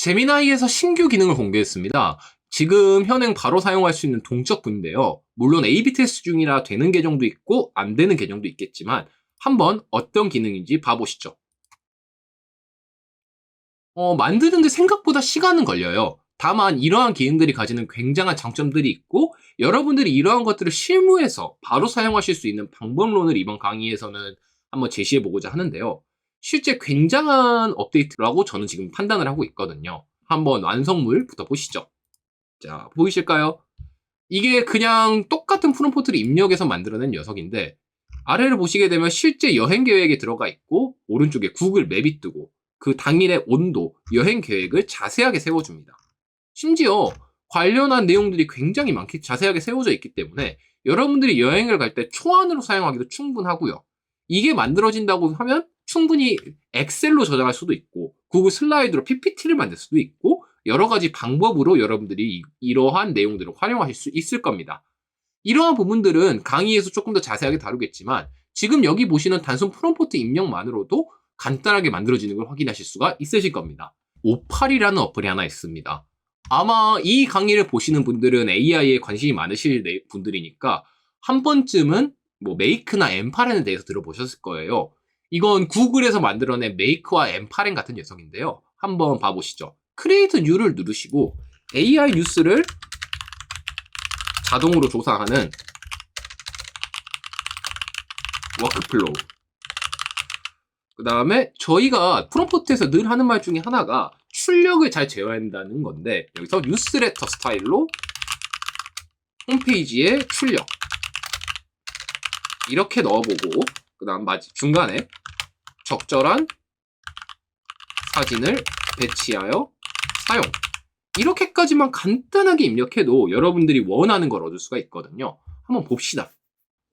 제미나이에서 신규 기능을 공개했습니다. 지금 현행 바로 사용할 수 있는 동적분인데요. 물론 A/B 테스트 중이라 되는 계정도 있고 안 되는 계정도 있겠지만 한번 어떤 기능인지 봐보시죠. 만드는데 생각보다 시간은 걸려요. 다만 이러한 기능들이 가지는 굉장한 장점들이 있고 여러분들이 이러한 것들을 실무에서 바로 사용하실 수 있는 방법론을 이번 강의에서는 한번 제시해 보고자 하는데요. 실제 굉장한 업데이트라고 저는 지금 판단을 하고 있거든요. 한번 완성물부터 보시죠. 자, 보이실까요? 이게 그냥 똑같은 프롬프트를 입력해서 만들어낸 녀석인데 아래를 보시게 되면 실제 여행 계획에 들어가 있고 오른쪽에 구글 맵이 뜨고 그 당일의 온도, 여행 계획을 자세하게 세워줍니다. 심지어 관련한 내용들이 굉장히 많게 자세하게 세워져 있기 때문에 여러분들이 여행을 갈 때 초안으로 사용하기도 충분하고요. 이게 만들어진다고 하면 충분히 엑셀로 저장할 수도 있고 구글 슬라이드로 PPT를 만들 수도 있고 여러 가지 방법으로 여러분들이 이러한 내용들을 활용하실 수 있을 겁니다. 이러한 부분들은 강의에서 조금 더 자세하게 다루겠지만 지금 여기 보시는 단순 프롬프트 입력만으로도 간단하게 만들어지는 걸 확인하실 수가 있으실 겁니다. 오팔이라는 어플이 하나 있습니다. 아마 이 강의를 보시는 분들은 AI에 관심이 많으실 분들이니까 한 번쯤은 뭐 메이크나 엠파렌에 대해서 들어보셨을 거예요. 이건 구글에서 만들어낸 메이크와 엠파렌 같은 녀석인데요. 한번 봐보시죠. 크리에이트 뉴를 누르시고 AI 뉴스를 자동으로 조사하는 워크플로우. 그 다음에 저희가 프롬프트에서 늘 하는 말 중에 하나가 출력을 잘 제어한다는 건데 여기서 뉴스레터 스타일로 홈페이지에 출력 이렇게 넣어보고 그 다음 중간에 적절한 사진을 배치하여 사용 이렇게까지만 간단하게 입력해도 여러분들이 원하는 걸 얻을 수가 있거든요. 한번 봅시다.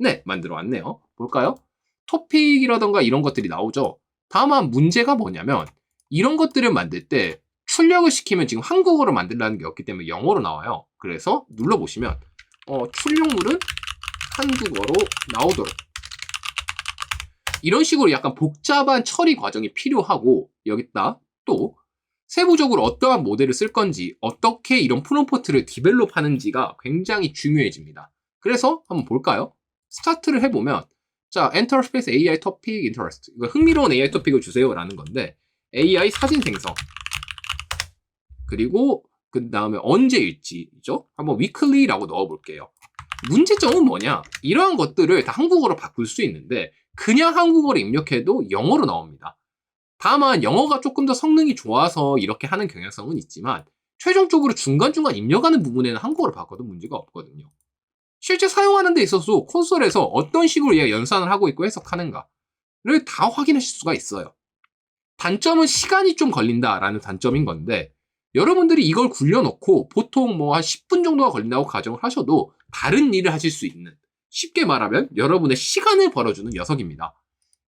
네, 만들어 왔네요. 볼까요? 토픽이라던가 이런 것들이 나오죠. 다만 문제가 뭐냐면 이런 것들을 만들 때 출력을 시키면 지금 한국어로 만들라는 게 없기 때문에 영어로 나와요. 그래서 눌러보시면 출력물은 한국어로 나오도록 이런 식으로 약간 복잡한 처리 과정이 필요하고 여기다 또 세부적으로 어떠한 모델을 쓸 건지 어떻게 이런 프롬프트를 디벨롭 하는지가 굉장히 중요해집니다. 그래서 한번 볼까요? 스타트를 해보면 자, Enter Space AI Topic Interest 이거 흥미로운 AI 토픽을 주세요 라는 건데 AI 사진 생성 그리고 그 다음에 언제일지죠? 한번 weekly라고 넣어볼게요. 문제점은 뭐냐? 이러한 것들을 다 한국어로 바꿀 수 있는데 그냥 한국어로 입력해도 영어로 나옵니다. 다만 영어가 조금 더 성능이 좋아서 이렇게 하는 경향성은 있지만 최종적으로 중간중간 입력하는 부분에는 한국어로 바꿔도 문제가 없거든요. 실제 사용하는 데 있어서 콘솔에서 어떤 식으로 얘가 연산을 하고 있고 해석하는가를 다 확인하실 수가 있어요. 단점은 시간이 좀 걸린다라는 단점인 건데 여러분들이 이걸 굴려놓고 보통 뭐 한 10분 정도가 걸린다고 가정을 하셔도 다른 일을 하실 수 있는 쉽게 말하면 여러분의 시간을 벌어주는 녀석입니다.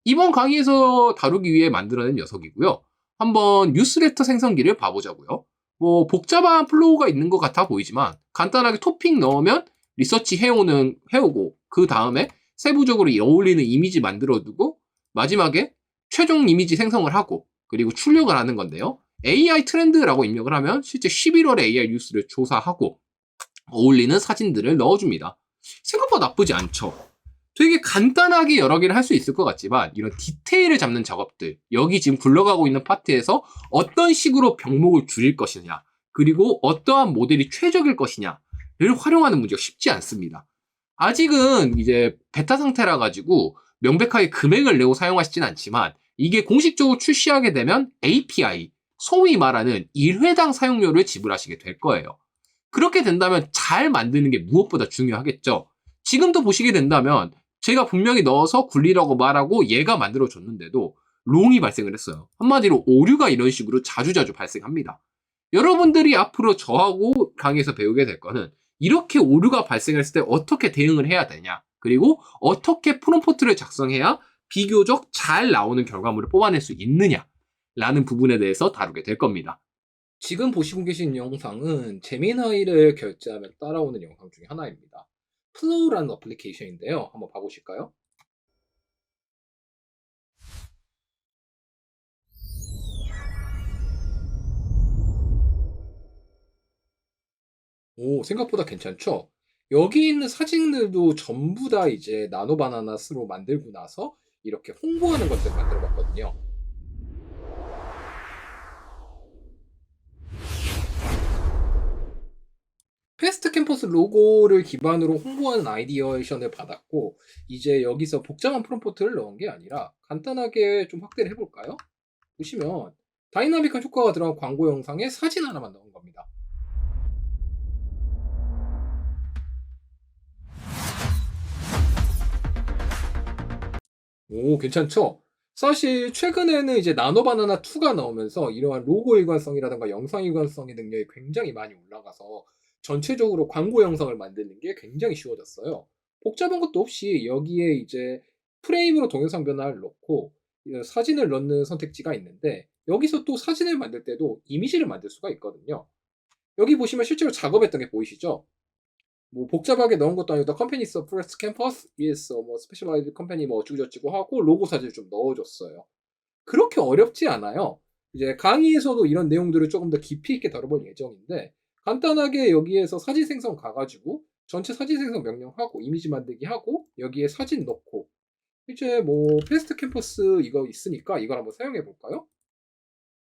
이번 강의에서 다루기 위해 만들어낸 녀석이고요. 한번 뉴스레터 생성기를 봐보자고요. 뭐 복잡한 플로우가 있는 것 같아 보이지만 간단하게 토픽 넣으면 리서치 해오고 그 다음에 세부적으로 어울리는 이미지 만들어두고 마지막에 최종 이미지 생성을 하고 그리고 출력을 하는 건데요. AI 트렌드라고 입력을 하면 실제 11월에 AI 뉴스를 조사하고 어울리는 사진들을 넣어줍니다. 생각보다 나쁘지 않죠. 되게 간단하게 여러 개를 할 수 있을 것 같지만 이런 디테일을 잡는 작업들 여기 지금 굴러가고 있는 파트에서 어떤 식으로 병목을 줄일 것이냐 그리고 어떠한 모델이 최적일 것이냐를 활용하는 문제가 쉽지 않습니다. 아직은 이제 베타 상태라 가지고 명백하게 금액을 내고 사용하시진 않지만 이게 공식적으로 출시하게 되면 API 소위 말하는 1회당 사용료를 지불하시게 될 거예요. 그렇게 된다면 잘 만드는 게 무엇보다 중요하겠죠. 지금도 보시게 된다면 제가 분명히 넣어서 굴리라고 말하고 얘가 만들어줬는데도 롱이 발생을 했어요. 한마디로 오류가 이런 식으로 자주자주 발생합니다. 여러분들이 앞으로 저하고 강의에서 배우게 될 거는 이렇게 오류가 발생했을 때 어떻게 대응을 해야 되냐 그리고 어떻게 프롬프트를 작성해야 비교적 잘 나오는 결과물을 뽑아낼 수 있느냐 라는 부분에 대해서 다루게 될 겁니다. 지금 보시고 계신 영상은 제미나이를 결제하면 따라오는 영상 중에 하나입니다. 플로우라는 어플리케이션인데요. 한번 봐보실까요? 오, 생각보다 괜찮죠? 여기 있는 사진들도 전부 다 이제 나노바나나스로 만들고 나서 이렇게 홍보하는 것들을 만들어 봤거든요. 패스트 캠퍼스 로고를 기반으로 홍보하는 아이디어에이션을 받았고, 이제 여기서 복잡한 프롬프트를 넣은 게 아니라 간단하게 좀 확대를 해볼까요? 보시면 다이나믹한 효과가 들어간 광고 영상에 사진 하나만 넣은 겁니다. 오, 괜찮죠? 사실 최근에는 이제 나노바나나 2가 나오면서 이러한 로고 일관성이라든가 영상 일관성의 능력이 굉장히 많이 올라가서 전체적으로 광고 영상을 만드는 게 굉장히 쉬워졌어요. 복잡한 것도 없이 여기에 이제 프레임으로 동영상 변화를 넣고 사진을 넣는 선택지가 있는데, 여기서 또 사진을 만들 때도 이미지를 만들 수가 있거든요. 여기 보시면 실제로 작업했던 게 보이시죠? 뭐 복잡하게 넣은 것도 아니고 The company is a first campus is a 뭐 specialized company 뭐 어쩌고저쩌고 하고 로고 사진을 좀 넣어줬어요. 그렇게 어렵지 않아요. 이제 강의에서도 이런 내용들을 조금 더 깊이 있게 다뤄볼 예정인데, 간단하게 여기에서 사진 생성 가가지고 전체 사진 생성 명령하고 이미지 만들기 하고 여기에 사진 넣고, 이제 뭐 패스트 캠퍼스 이거 있으니까 이걸 한번 사용해 볼까요?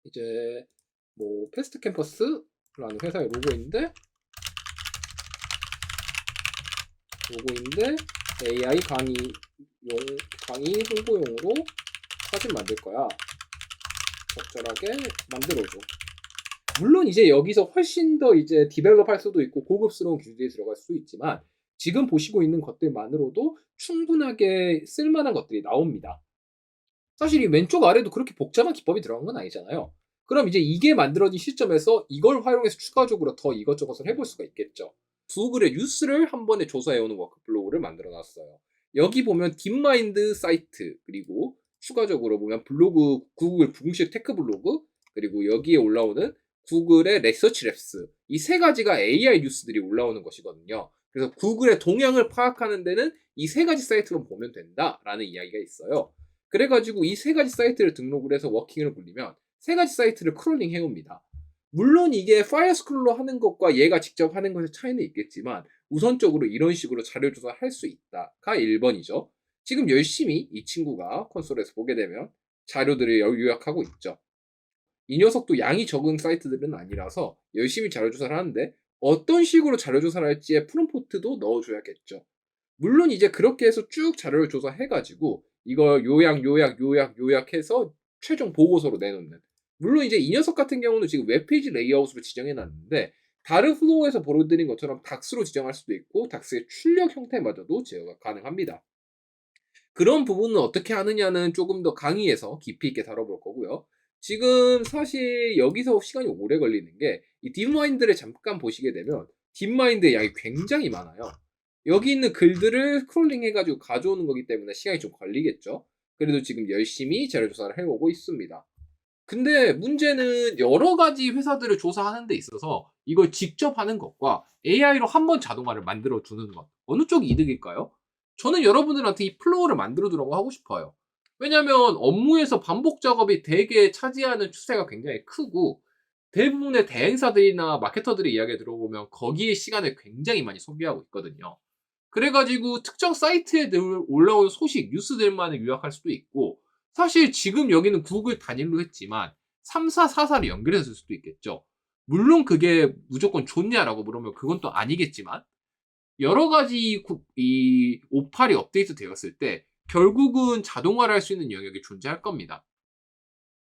이제 뭐 패스트 캠퍼스라는 회사의 로고인데 AI 강의 홍보용으로 사진 만들 거야. 적절하게 만들어줘. 물론 이제 여기서 훨씬 더 이제 디벨롭 할 수도 있고 고급스러운 기술이 들어갈 수도 있지만, 지금 보시고 있는 것들만으로도 충분하게 쓸만한 것들이 나옵니다. 사실 이 왼쪽 아래도 그렇게 복잡한 기법이 들어간 건 아니잖아요. 그럼 이제 이게 만들어진 시점에서 이걸 활용해서 추가적으로 더 이것저것을 해볼 수가 있겠죠. 구글의 뉴스를 한 번에 조사해오는 워크플로우를 만들어 놨어요. 여기 보면 딥마인드 사이트, 그리고 추가적으로 보면 블로그, 구글 공식 테크 블로그, 그리고 여기에 올라오는 구글의 리서치 랩스, 이 세 가지가 AI 뉴스들이 올라오는 것이거든요. 그래서 구글의 동향을 파악하는 데는 이 세 가지 사이트로 보면 된다라는 이야기가 있어요. 그래가지고 이 세 가지 사이트를 등록을 해서 워킹을 굴리면 세 가지 사이트를 크롤링 해옵니다. 물론 이게 파일 스크롤로 하는 것과 얘가 직접 하는 것의 차이는 있겠지만, 우선적으로 이런 식으로 자료 조사를 할 수 있다가 1번이죠. 지금 열심히 이 친구가 콘솔에서 보게 되면 자료들을 요약하고 있죠. 이 녀석도 양이 적은 사이트들은 아니라서 열심히 자료 조사를 하는데, 어떤 식으로 자료 조사를 할지의 프롬프트도 넣어줘야겠죠. 물론 이제 그렇게 해서 쭉 자료를 조사해가지고 이걸 요약해서 최종 보고서로 내놓는. 물론 이제 이 녀석 같은 경우는 지금 웹페이지 레이아웃으로 지정해 놨는데, 다른 플로어에서 보여드린 것처럼 닥스로 지정할 수도 있고 닥스의 출력 형태마저도 제어가 가능합니다. 그런 부분은 어떻게 하느냐는 조금 더 강의에서 깊이 있게 다뤄볼 거고요. 지금 사실 여기서 시간이 오래 걸리는 게, 이 딥마인드를 잠깐 보시게 되면 딥마인드의 양이 굉장히 많아요. 여기 있는 글들을 스크롤링 해가지고 가져오는 거기 때문에 시간이 좀 걸리겠죠. 그래도 지금 열심히 자료 조사를 해오고 있습니다. 근데 문제는 여러 가지 회사들을 조사하는 데 있어서 이걸 직접 하는 것과 AI로 한 번 자동화를 만들어 두는 것, 어느 쪽이 이득일까요? 저는 여러분들한테 이 플로우를 만들어 두라고 하고 싶어요. 왜냐면 업무에서 반복 작업이 되게 차지하는 추세가 굉장히 크고, 대부분의 대행사들이나 마케터들의 이야기 들어보면 거기에 시간을 굉장히 많이 소비하고 있거든요. 그래가지고 특정 사이트에 올라오는 소식, 뉴스들만을 요약할 수도 있고, 사실 지금 여기는 구글 단일로 했지만 3사, 4사를 연결해서 쓸 수도 있겠죠. 물론 그게 무조건 좋냐라고 물으면 그건 또 아니겠지만, 여러 가지 이 O8이 업데이트 되었을 때 결국은 자동화를 할 수 있는 영역이 존재할 겁니다.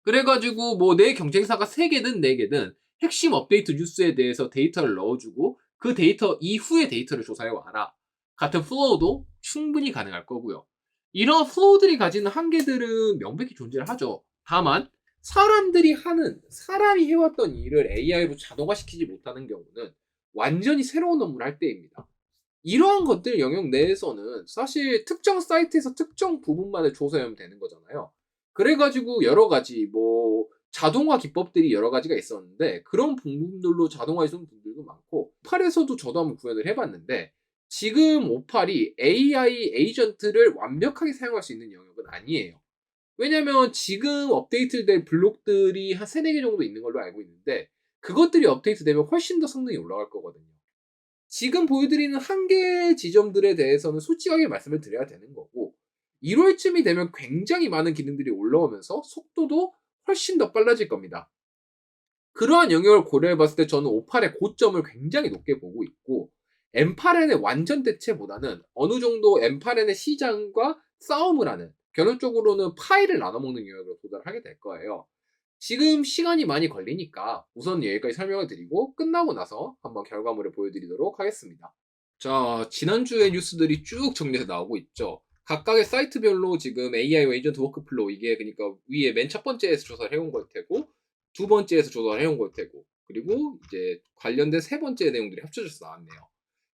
그래가지고 뭐 내 경쟁사가 3개든 4개든 핵심 업데이트 뉴스에 대해서 데이터를 넣어주고 그 데이터 이후의 데이터를 조사해 와라 같은 플로우도 충분히 가능할 거고요. 이런 플로우들이 가지는 한계들은 명백히 존재를 하죠. 다만 사람이 해왔던 일을 AI로 자동화시키지 못하는 경우는 완전히 새로운 업무를 할 때입니다. 이러한 것들 영역 내에서는 사실 특정 사이트에서 특정 부분만을 조사하면 되는 거잖아요. 그래가지고 여러 가지 뭐 자동화 기법들이 여러 가지가 있었는데, 그런 부분들로 자동화해 주는 분들도 많고, 오팔에서도 저도 한번 구현을 해봤는데, 지금 오팔이 AI 에이전트를 완벽하게 사용할 수 있는 영역은 아니에요. 왜냐면 지금 업데이트된 블록들이 한 3, 4개 정도 있는 걸로 알고 있는데, 그것들이 업데이트되면 훨씬 더 성능이 올라갈 거거든요. 지금 보여드리는 한계 지점들에 대해서는 솔직하게 말씀을 드려야 되는 거고 1월쯤이 되면 굉장히 많은 기능들이 올라오면서 속도도 훨씬 더 빨라질 겁니다. 그러한 영역을 고려해 봤을 때 저는 58의 고점을 굉장히 높게 보고 있고 M8N의 완전 대체보다는 어느 정도 M8N의 시장과 싸움을 하는 결론적으로는 파이를 나눠먹는 영역으로 도달하게 될 거예요. 지금 시간이 많이 걸리니까 우선 여기까지 설명을 드리고 끝나고 나서 한번 결과물을 보여드리도록 하겠습니다. 자, 지난주에 뉴스들이 쭉 정리해서 나오고 있죠. 각각의 사이트별로 지금 AI와 에이전트 워크플로우 이게 그러니까 위에 맨 첫 번째에서 조사를 해온 걸 테고 두 번째에서 조사를 해온 걸 테고 그리고 이제 관련된 세 번째 내용들이 합쳐져서 나왔네요.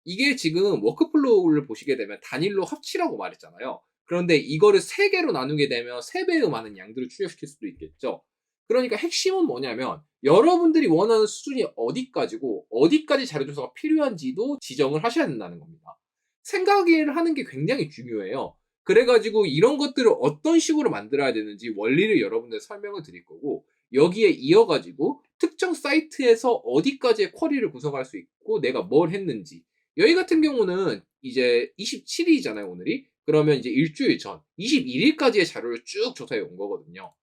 이게 지금 워크플로우를 보시게 되면 단일로 합치라고 말했잖아요. 그런데 이거를 세 개로 나누게 되면 세 배의 많은 양들을 출력시킬 수도 있겠죠. 그러니까 핵심은 뭐냐면 여러분들이 원하는 수준이 어디까지고 어디까지 자료 조사가 필요한지도 지정을 하셔야 된다는 겁니다. 생각을 하는 게 굉장히 중요해요. 그래가지고 이런 것들을 어떤 식으로 만들어야 되는지 원리를 여러분들 설명을 드릴 거고 여기에 이어가지고 특정 사이트에서 어디까지의 쿼리를 구성할 수 있고 내가 뭘 했는지 여기 같은 경우는 이제 27일이잖아요 오늘이. 그러면 이제 일주일 전 21일까지의 자료를 쭉 조사해 온 거거든요.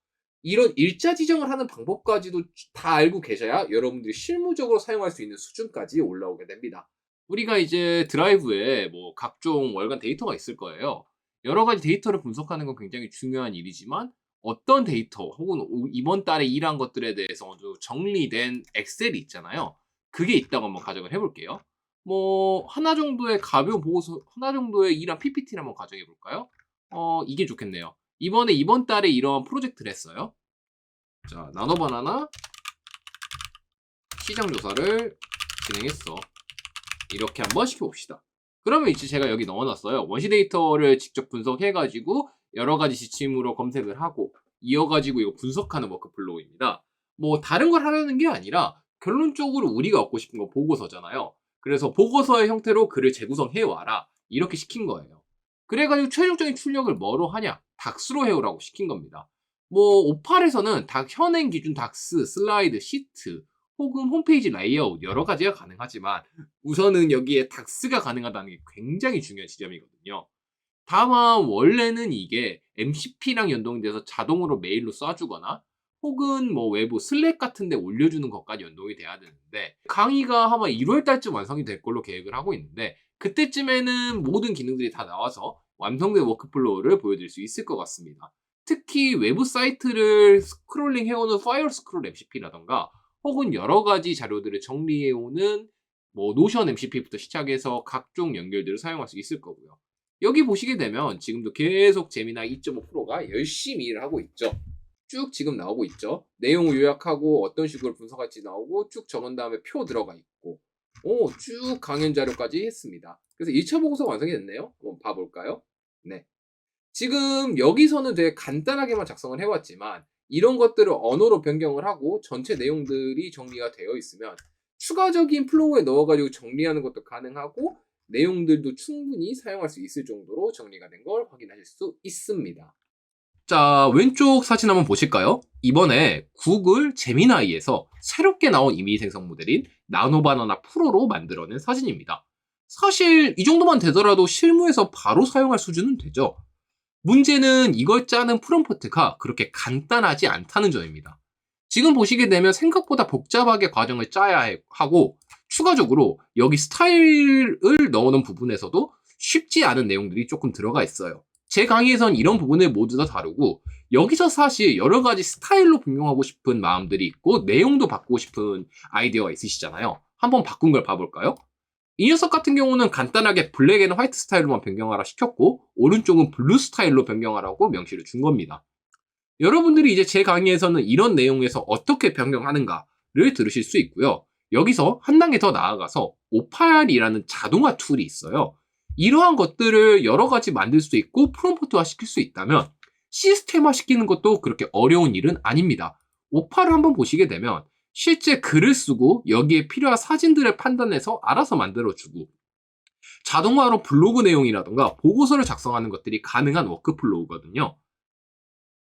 이런 일자 지정을 하는 방법까지도 다 알고 계셔야 여러분들이 실무적으로 사용할 수 있는 수준까지 올라오게 됩니다. 우리가 이제 드라이브에 뭐 각종 월간 데이터가 있을 거예요. 여러 가지 데이터를 분석하는 건 굉장히 중요한 일이지만 어떤 데이터 혹은 이번 달에 일한 것들에 대해서 정리된 엑셀이 있잖아요. 그게 있다고 한번 가정을 해볼게요. 뭐 하나 정도의 가벼운 보고서, 하나 정도의 일한 PPT를 한번 가정해 볼까요? 이게 좋겠네요. 이번 달에 이런 프로젝트를 했어요. 자, 나노바나나 시장 조사를 진행했어. 이렇게 한번 시켜봅시다. 그러면 이제 제가 여기 넣어놨어요. 원시 데이터를 직접 분석해가지고 여러 가지 지침으로 검색을 하고 이어가지고 이거 분석하는 워크플로우입니다. 뭐 다른 걸 하려는 게 아니라 결론적으로 우리가 얻고 싶은 거 보고서잖아요. 그래서 보고서의 형태로 글을 재구성해와라. 이렇게 시킨 거예요. 그래가지고 최종적인 출력을 뭐로 하냐? 닥스로 해오라고 시킨 겁니다. 뭐 오팔에서는 현행 기준 닥스, 슬라이드, 시트 혹은 홈페이지 레이아웃 여러 가지가 가능하지만 우선은 여기에 닥스가 가능하다는 게 굉장히 중요한 지점이거든요. 다만 원래는 이게 MCP랑 연동돼서 자동으로 메일로 쏴주거나 혹은 뭐 외부 슬랙 같은 데 올려주는 것까지 연동이 돼야 되는데 강의가 아마 1월 달쯤 완성이 될 걸로 계획을 하고 있는데 그때쯤에는 모든 기능들이 다 나와서 완성된 워크플로우를 보여드릴 수 있을 것 같습니다. 특히 외부 사이트를 스크롤링 해오는 파이어 스크롤 MCP라던가 혹은 여러 가지 자료들을 정리해오는 뭐 노션 MCP부터 시작해서 각종 연결들을 사용할 수 있을 거고요. 여기 보시게 되면 지금도 계속 제미나이 2.5%가 열심히 일을 하고 있죠. 쭉 지금 나오고 있죠. 내용을 요약하고 어떤 식으로 분석할지 나오고 쭉 적은 다음에 표 들어가 있고 쭉 강연 자료까지 했습니다. 그래서 1차 보고서 완성이 됐네요. 한번 봐볼까요? 네. 지금 여기서는 되게 간단하게만 작성을 해왔지만 이런 것들을 언어로 변경을 하고 전체 내용들이 정리가 되어 있으면 추가적인 플로우에 넣어가지고 정리하는 것도 가능하고 내용들도 충분히 사용할 수 있을 정도로 정리가 된 걸 확인하실 수 있습니다. 자, 왼쪽 사진 한번 보실까요? 이번에 구글 제미나이에서 새롭게 나온 이미지 생성 모델인 나노바나나 프로로 만들어낸 사진입니다. 사실 이 정도만 되더라도 실무에서 바로 사용할 수준은 되죠. 문제는 이걸 짜는 프롬프트가 그렇게 간단하지 않다는 점입니다. 지금 보시게 되면 생각보다 복잡하게 과정을 짜야 하고 추가적으로 여기 스타일을 넣어놓은 부분에서도 쉽지 않은 내용들이 조금 들어가 있어요. 제 강의에선 이런 부분을 모두 다 다루고 여기서 사실 여러 가지 스타일로 변경하고 싶은 마음들이 있고 내용도 바꾸고 싶은 아이디어가 있으시잖아요. 한번 바꾼 걸 봐볼까요? 이 녀석 같은 경우는 간단하게 블랙 앤 화이트 스타일로만 변경하라 시켰고 오른쪽은 블루 스타일로 변경하라고 명시를 준 겁니다. 여러분들이 이제 제 강의에서는 이런 내용에서 어떻게 변경하는가를 들으실 수 있고요. 여기서 한 단계 더 나아가서 오팔이라는 자동화 툴이 있어요. 이러한 것들을 여러 가지 만들 수 있고 프롬프트화 시킬 수 있다면 시스템화 시키는 것도 그렇게 어려운 일은 아닙니다. 오팔을 한번 보시게 되면 실제 글을 쓰고 여기에 필요한 사진들을 판단해서 알아서 만들어주고 자동화로 블로그 내용이라던가 보고서를 작성하는 것들이 가능한 워크플로우거든요.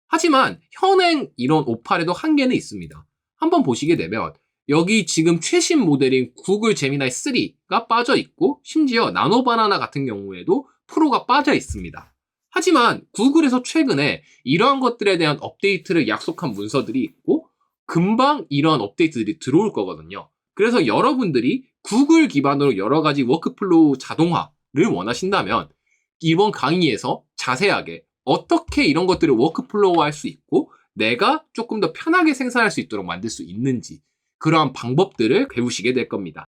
하지만 현행 이런 오팔에도 한계는 있습니다. 한번 보시게 되면 여기 지금 최신 모델인 구글 제미나이 3가 빠져 있고 심지어 나노 바나나 같은 경우에도 프로가 빠져 있습니다. 하지만 구글에서 최근에 이러한 것들에 대한 업데이트를 약속한 문서들이 있고 금방 이런 업데이트들이 들어올 거거든요. 그래서 여러분들이 구글 기반으로 여러 가지 워크플로우 자동화를 원하신다면 이번 강의에서 자세하게 어떻게 이런 것들을 워크플로우 할 수 있고 내가 조금 더 편하게 생산할 수 있도록 만들 수 있는지 그러한 방법들을 배우시게 될 겁니다.